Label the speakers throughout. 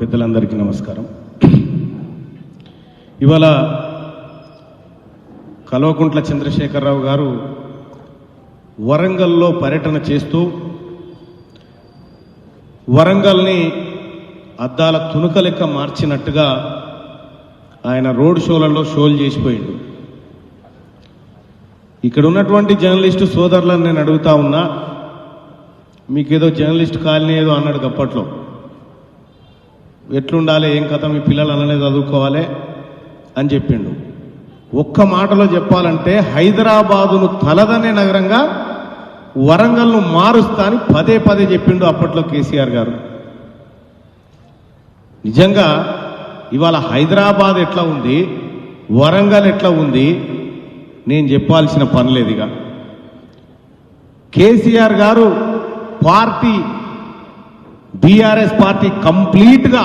Speaker 1: పెద్దలందరికీ నమస్కారం. ఇవాళ కల్వకుంట్ల చంద్రశేఖరరావు గారు వరంగల్లో పర్యటన చేస్తూ వరంగల్ని అద్దాల తునుక లెక్క మార్చినట్టుగా ఆయన రోడ్ షోలలో షోలు చేసిపోయిండు. ఇక్కడ ఉన్నటువంటి జర్నలిస్టు సోదరులను నేను అడుగుతా ఉన్నా, మీకేదో జర్నలిస్ట్ కాలనీ ఏదో అన్నాడు అప్పట్లో, ఎట్లుండాలి ఏం కథ, మీ పిల్లలు అలానే చదువుకోవాలి అని చెప్పిండు. ఒక్క మాటలో చెప్పాలంటే హైదరాబాదును తలదనే నగరంగా వరంగల్ను మారుస్తా అని పదే పదే చెప్పిండు అప్పట్లో కేసీఆర్ గారు. నిజంగా ఇవాళ హైదరాబాద్ ఎట్లా ఉంది, వరంగల్ ఎట్లా ఉంది నేను చెప్పాల్సిన పని లేదు. ఇక కేసీఆర్ గారు పార్టీ బీఆర్ఎస్ పార్టీ కంప్లీట్గా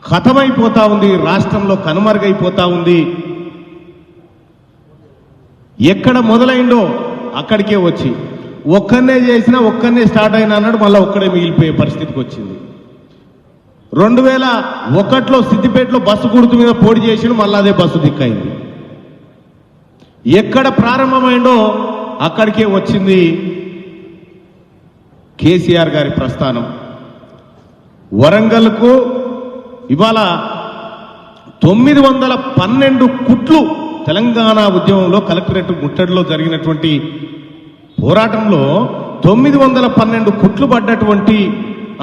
Speaker 1: ఖతమైపోతా ఉంది, రాష్ట్రంలో కనుమరుగైపోతా ఉంది. ఎక్కడ మొదలైందో అక్కడికే వచ్చి ఒక్కనే చేసినా ఒక్కనే స్టార్ట్ అయినా అన్నాడు, మళ్ళీ ఒక్కడే మిగిలిపోయే పరిస్థితికి వచ్చింది. 2001లో సిద్దిపేటలో బస్సు గుర్తు మీద పోటీ చేసి మళ్ళీ అదే బస్సు దిక్కైంది. ఎక్కడ ప్రారంభమైందో అక్కడికే వచ్చింది కేసీఆర్ గారి ప్రస్థానం. వరంగల్కు ఇవాళ 912 కుట్లు తెలంగాణ ఉద్యమంలో కలెక్టరేట్ ముట్టడిలో జరిగినటువంటి పోరాటంలో 912 కుట్లు పడ్డటువంటి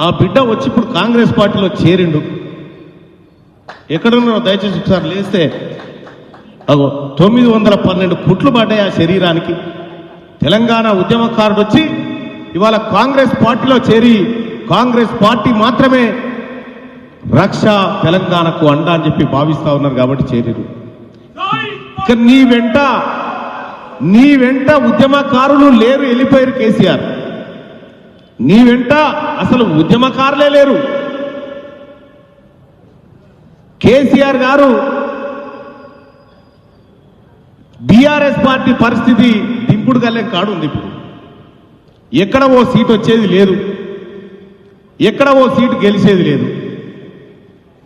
Speaker 1: ఆ బిడ్డ వచ్చి ఇప్పుడు కాంగ్రెస్ పార్టీలో చేరిండు. ఎక్కడున్నారో దయచేసి ఒకసారి లేస్తే 912 కుట్లు పడ్డాయి ఆ శరీరానికి. తెలంగాణ ఉద్యమకారుడు వచ్చి ఇవాళ కాంగ్రెస్ పార్టీలో చేరి కాంగ్రెస్ పార్టీ మాత్రమే రక్ష తెలంగాణకు అండ అని చెప్పి భావిస్తా ఉన్నారు కాబట్టి చేరిరు. నీ వెంట ఉద్యమకారులు లేరు, వెళ్ళిపోయారు కేసీఆర్. నీ వెంట అసలు ఉద్యమకారులే లేరు. కేసీఆర్ గారు బీఆర్ఎస్ పార్టీ పరిస్థితి దింపుడు గల్లెం కాడు ఉంది. ఇప్పుడు ఎక్కడ ఓ సీట్ వచ్చేది లేదు, ఎక్కడ ఓ సీటు గెలిచేది లేదు.